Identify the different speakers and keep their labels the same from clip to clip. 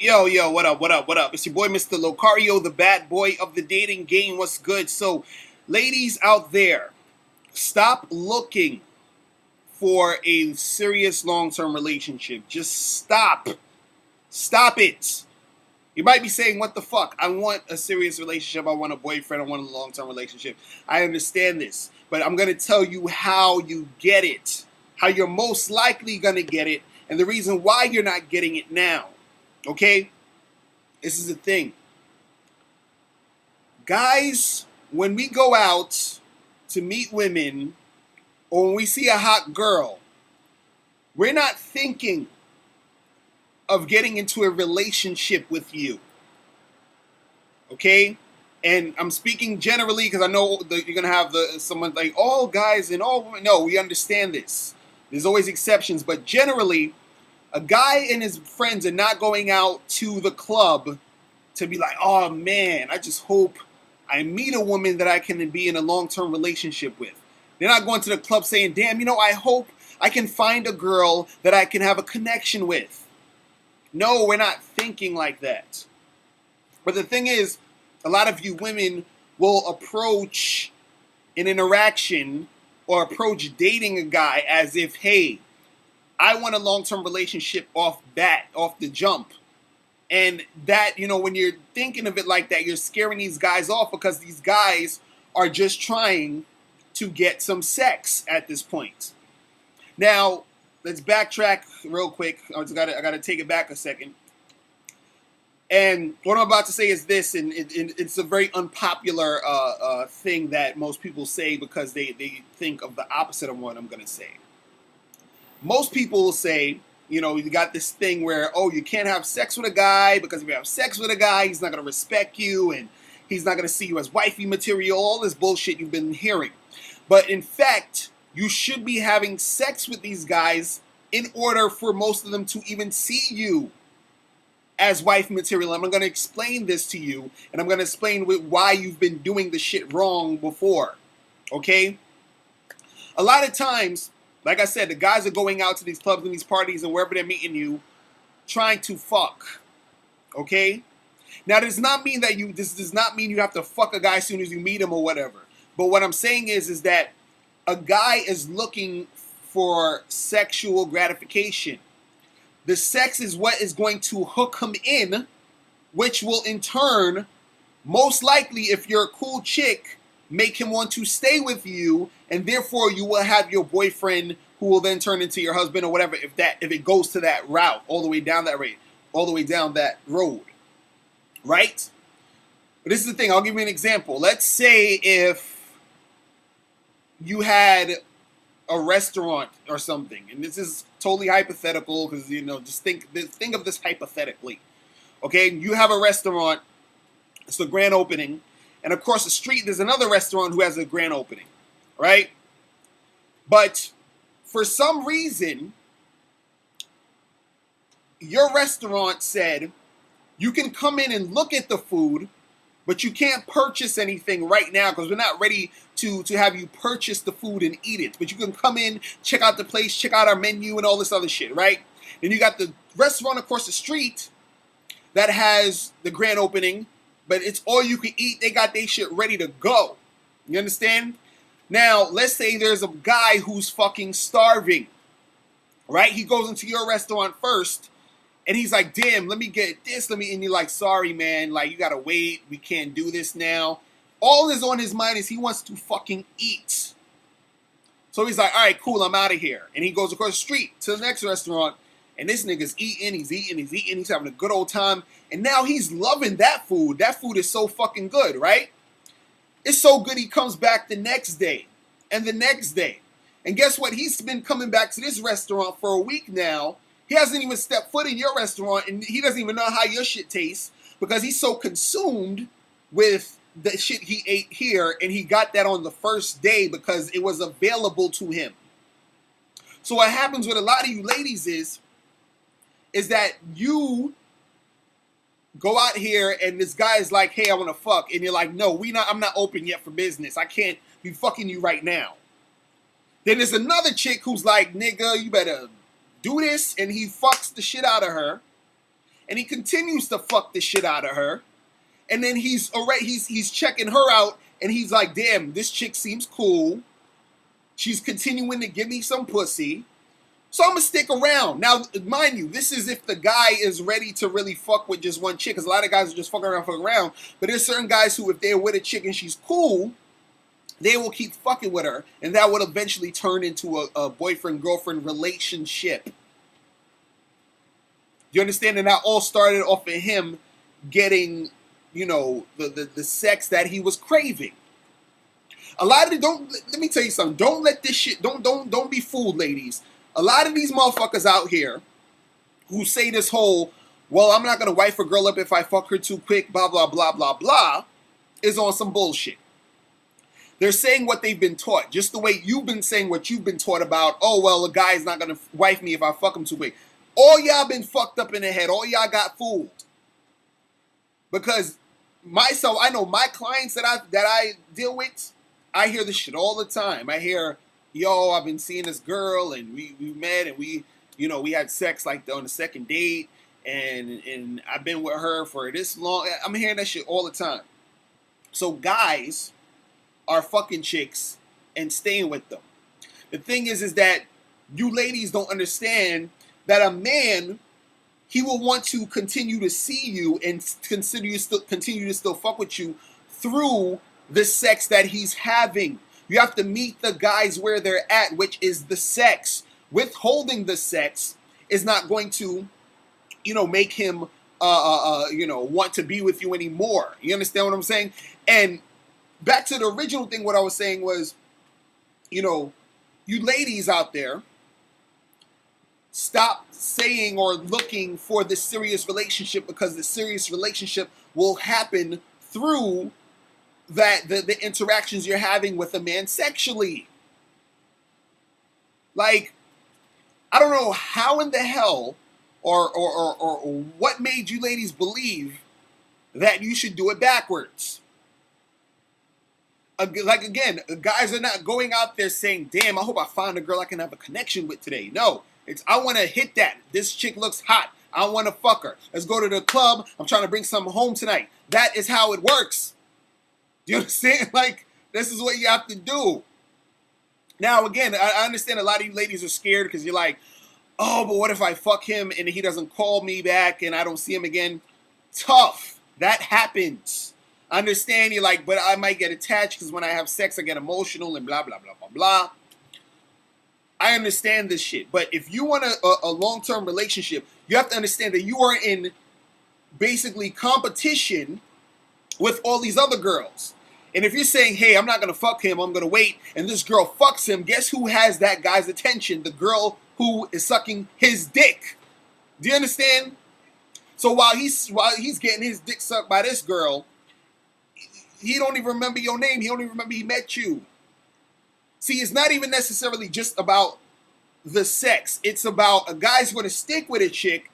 Speaker 1: Yo, what up, what up, what up? It's your boy, Mr. Locario, the bad boy of the dating game. What's good? So, ladies out there, stop looking for a serious long-term relationship. Just stop. Stop it. You might be saying, what the fuck? I want a serious relationship. I want a boyfriend. I want a long-term relationship. I understand this. But I'm going to tell you how you get it. How you're most likely going to get it. And the reason why you're not getting it now. Okay? This is the thing. Guys, when we go out to meet women or when we see a hot girl, we're not thinking of getting into a relationship with you. Okay? And I'm speaking generally because I know that you're going to have someone like, all guys and all women. No, we understand this. There's always exceptions. But generally, a guy and his friends are not going out to the club to be like, oh man, I just hope I meet a woman that I can be in a long-term relationship with. They're not going to the club saying, damn, I hope I can find a girl that I can have a connection with. No, we're not thinking like that. But the thing is, a lot of you women will approach an interaction or approach dating a guy as if, hey, I want a long-term relationship off the jump. And that, when you're thinking of it like that, you're scaring these guys off because these guys are just trying to get some sex at this point. Now, let's backtrack real quick. I gotta take it back a second. And what I'm about to say is this, and it's a very unpopular thing that most people say because they think of the opposite of what I'm gonna say. Most people will say, you got this thing where, oh, you can't have sex with a guy because if you have sex with a guy, he's not going to respect you and he's not going to see you as wifey material, all this bullshit you've been hearing. But in fact, you should be having sex with these guys in order for most of them to even see you as wife material. I'm going to explain this to you, and I'm going to explain why you've been doing the shit wrong before, okay? A lot of times, like I said, the guys are going out to these clubs and these parties and wherever they're meeting you, trying to fuck. Okay? Now, this does not mean you have to fuck a guy as soon as you meet him or whatever. But what I'm saying is that a guy is looking for sexual gratification. The sex is what is going to hook him in, which will in turn, most likely, if you're a cool chick, make him want to stay with you, and therefore you will have your boyfriend who will then turn into your husband or whatever if it goes to that route, all the way down that road. Right? But this is the thing, I'll give you an example. Let's say if you had a restaurant or something, and this is totally hypothetical because just think of this hypothetically. Okay, you have a restaurant, it's the grand opening. And across the street, there's another restaurant who has a grand opening, right? But for some reason, your restaurant said, you can come in and look at the food, but you can't purchase anything right now because we're not ready to have you purchase the food and eat it. But you can come in, check out the place, check out our menu and all this other shit, right? Then you got the restaurant across the street that has the grand opening, but it's all you can eat. They got their shit ready to go. You understand? Now, let's say there's a guy who's fucking starving, right? He goes into your restaurant first, and he's like, damn, let me get this. And you're like, sorry, man. Like, you gotta wait. We can't do this now. All that's on his mind is he wants to fucking eat. So he's like, all right, cool, I'm out of here. And he goes across the street to the next restaurant, and this nigga's eating, he's having a good old time. And now he's loving that food. That food is so fucking good, right? It's so good he comes back the next day and the next day. And guess what? He's been coming back to this restaurant for a week now. He hasn't even stepped foot in your restaurant, and he doesn't even know how your shit tastes because he's so consumed with the shit he ate here, and he got that on the first day because it was available to him. So what happens with a lot of you ladies is that you go out here and this guy is like, hey, I want to fuck. And you're like, no, I'm not open yet for business. I can't be fucking you right now. Then there's another chick who's like, nigga, you better do this. And he fucks the shit out of her. and he continues to fuck the shit out of her. And then he's checking her out, and he's like, damn, this chick seems cool. She's continuing to give me some pussy. So I'm going to stick around. Now, mind you, this is if the guy is ready to really fuck with just one chick. Because a lot of guys are just fucking around. But there's certain guys who, if they're with a chick and she's cool, they will keep fucking with her. And that would eventually turn into a boyfriend-girlfriend relationship. You understand? And that all started off of him getting, you know, the sex that he was craving. A lot of it, let me tell you something. Don't let this shit, don't be fooled, ladies. A lot of these motherfuckers out here who say this whole, well, I'm not going to wife a girl up if I fuck her too quick, blah, blah, blah, blah, blah, is on some bullshit. They're saying what they've been taught, just the way you've been saying what you've been taught about, oh, well, a guy's not going to wife me if I fuck him too quick. All y'all been fucked up in the head. All y'all got fooled. Because myself, I know my clients that I deal with, I hear this shit all the time. I hear, yo, I've been seeing this girl, and we met, and we had sex like on the second date, and I've been with her for this long. I'm hearing that shit all the time. So guys are fucking chicks and staying with them. The thing is that you ladies don't understand that a man, he will want to continue to see you and continue to still fuck with you through the sex that he's having. You have to meet the guys where they're at, which is the sex. Withholding the sex is not going to, make him, want to be with you anymore. You understand what I'm saying? And back to the original thing, what I was saying was, you ladies out there, stop saying or looking for this serious relationship, because the serious relationship will happen through the interactions you're having with a man sexually. Like, I don't know how in the hell or what made you ladies believe that you should do it backwards. Like, again, guys are not going out there saying, damn, I hope I find a girl I can have a connection with today. No, it's, I want to hit that. This chick looks hot. I want to fuck her. Let's go to the club. I'm trying to bring something home tonight. That is how it works. Do you understand? Like, this is what you have to do. Now, again, I understand a lot of you ladies are scared because you're like, oh, but what if I fuck him and he doesn't call me back and I don't see him again? Tough. That happens. I understand you're like, but I might get attached because when I have sex, I get emotional and blah, blah, blah, blah, blah. I understand this shit. But if you want a long-term relationship, you have to understand that you are in basically competition with all these other girls. And if you're saying, hey, I'm not going to fuck him, I'm going to wait, and this girl fucks him, guess who has that guy's attention? The girl who is sucking his dick. Do you understand? So while he's getting his dick sucked by this girl, he don't even remember your name. He don't even remember he met you. See, it's not even necessarily just about the sex. It's about a guy's going to stick with a chick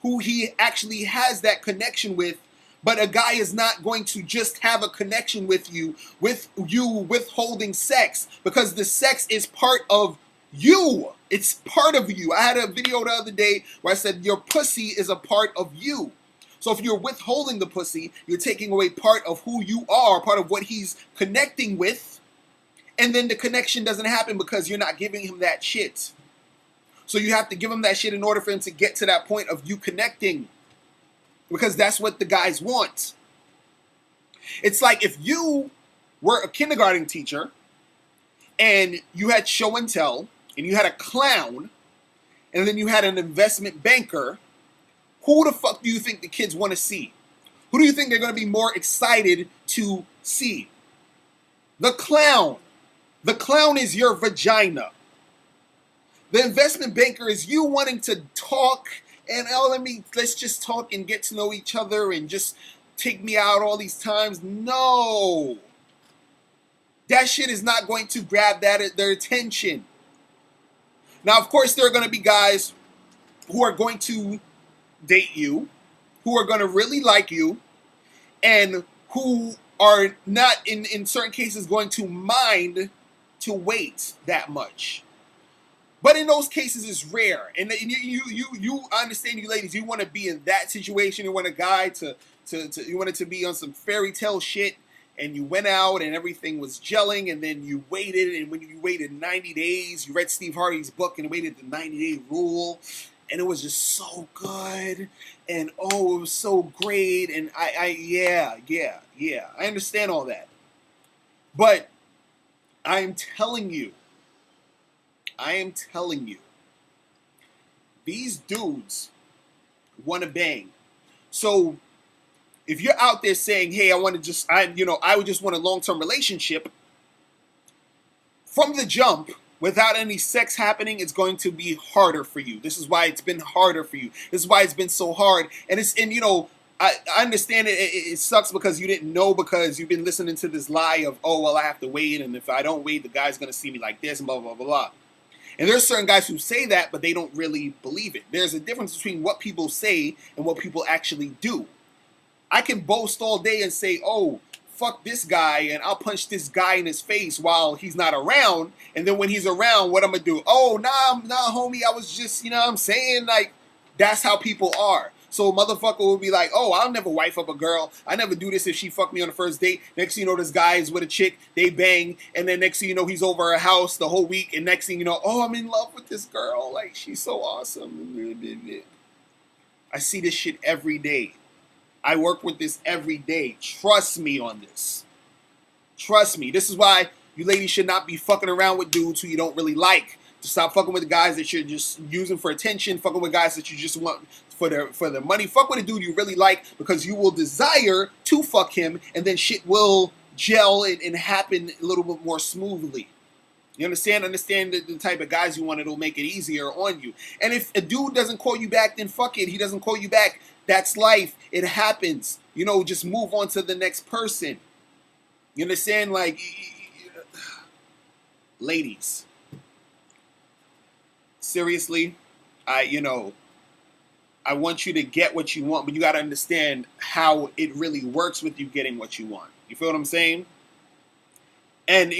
Speaker 1: who he actually has that connection with, but a guy is not going to just have a connection with you withholding sex, because the sex is part of you. It's part of you. I had a video the other day where I said your pussy is a part of you. So if you're withholding the pussy, you're taking away part of who you are, part of what he's connecting with. And then the connection doesn't happen because you're not giving him that shit. So you have to give him that shit in order for him to get to that point of you connecting. Because that's what the guys want. It's like if you were a kindergarten teacher and you had show and tell and you had a clown and then you had an investment banker, who the fuck do you think the kids want to see? Who do you think they're going to be more excited to see? The clown. The clown is your vagina. The investment banker is you wanting to talk and, let's just talk and get to know each other and just take me out all these times. No. That shit is not going to grab their attention. Now, of course, there are going to be guys who are going to date you, who are going to really like you, and who are not, in certain cases, going to mind to wait that much. But in those cases, it's rare, and you understand, you ladies, you want to be in that situation. You want a guy to you want it to be on some fairy tale shit, and you went out and everything was gelling, and then you waited, and when you waited 90 days, you read Steve Harvey's book and waited the 90-day rule, and it was just so good, and oh, it was so great, and yeah, I understand all that, but I'm telling you, these dudes want to bang. So if you're out there saying, hey, I would just want a long-term relationship, from the jump, without any sex happening, it's going to be harder for you. This is why it's been harder for you. This is why it's been so hard. And I understand it sucks because you didn't know, because you've been listening to this lie of, oh, well, I have to wait, and if I don't wait, the guy's going to see me like this, and blah, blah, blah, blah. And there's certain guys who say that, but they don't really believe it. There's a difference between what people say and what people actually do. I can boast all day and say, oh, fuck this guy, and I'll punch this guy in his face while he's not around. And then when he's around, what I'm going to do? Oh, nah, homie, I was just, you know what I'm saying? Like, that's how people are. So a motherfucker will be like, oh, I'll never wife up a girl. I never do this if she fucked me on the first date. Next thing you know, this guy is with a chick. They bang. And then next thing you know, he's over her house the whole week. And next thing you know, oh, I'm in love with this girl. Like, she's so awesome. I see this shit every day. I work with this every day. Trust me on this. Trust me. This is why you ladies should not be fucking around with dudes who you don't really like. To stop fucking with the guys that you're just using for attention. Fucking with guys that you just want for their money. Fuck with a dude you really like, because you will desire to fuck him, and then shit will gel and happen a little bit more smoothly. You understand? Understand the type of guys you want. It'll make it easier on you. And if a dude doesn't call you back, then fuck it. He doesn't call you back. That's life. It happens. Just move on to the next person. You understand? Like, ladies, seriously, I want you to get what you want, but you got to understand how it really works with you getting what you want. You feel what I'm saying? And,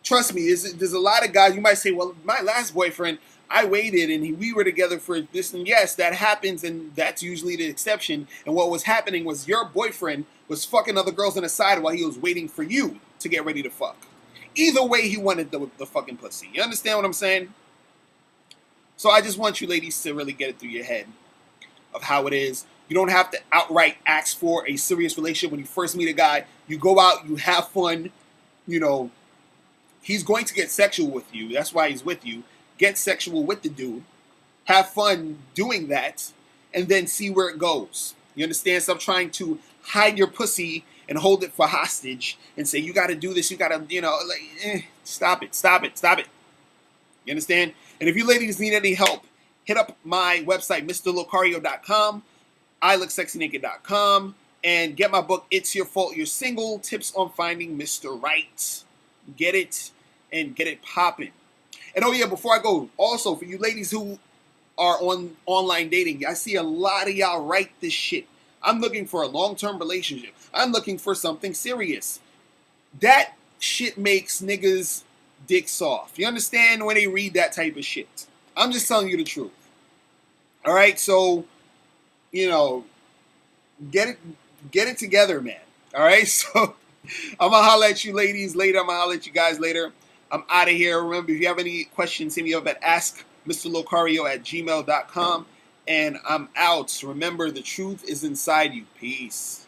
Speaker 1: trust me, there's a lot of guys, you might say, well, my last boyfriend, I waited and we were together for this, and yes, that happens, and that's usually the exception. And what was happening was your boyfriend was fucking other girls on the side while he was waiting for you to get ready to fuck. Either way, he wanted the fucking pussy. You understand what I'm saying? So I just want you ladies to really get it through your head of how it is. You don't have to outright ask for a serious relationship when you first meet a guy. You go out, you have fun, he's going to get sexual with you. That's why he's with you. Get sexual with the dude. Have fun doing that, and then see where it goes. You understand? Stop trying to hide your pussy and hold it for hostage and say, you got to do this, you got to, stop it. You understand? And if you ladies need any help, hit up my website, MrLocario.com, iLookSexyNaked.com, and get my book, It's Your Fault You're Single, Tips on Finding Mr. Right. Get it and get it popping. And oh yeah, before I go, also for you ladies who are on online dating, I see a lot of y'all write this shit. I'm looking for a long-term relationship. I'm looking for something serious. That shit makes niggas dick soft. You understand when they read that type of shit? I'm just telling you the truth. All right, so get it together, man. All right, so I'm gonna holler at you ladies later. I'm gonna holler at you guys later. I'm out of here. Remember, if you have any questions, hit me up at askmrlocario@gmail.com. And I'm out. Remember, the truth is inside you. Peace.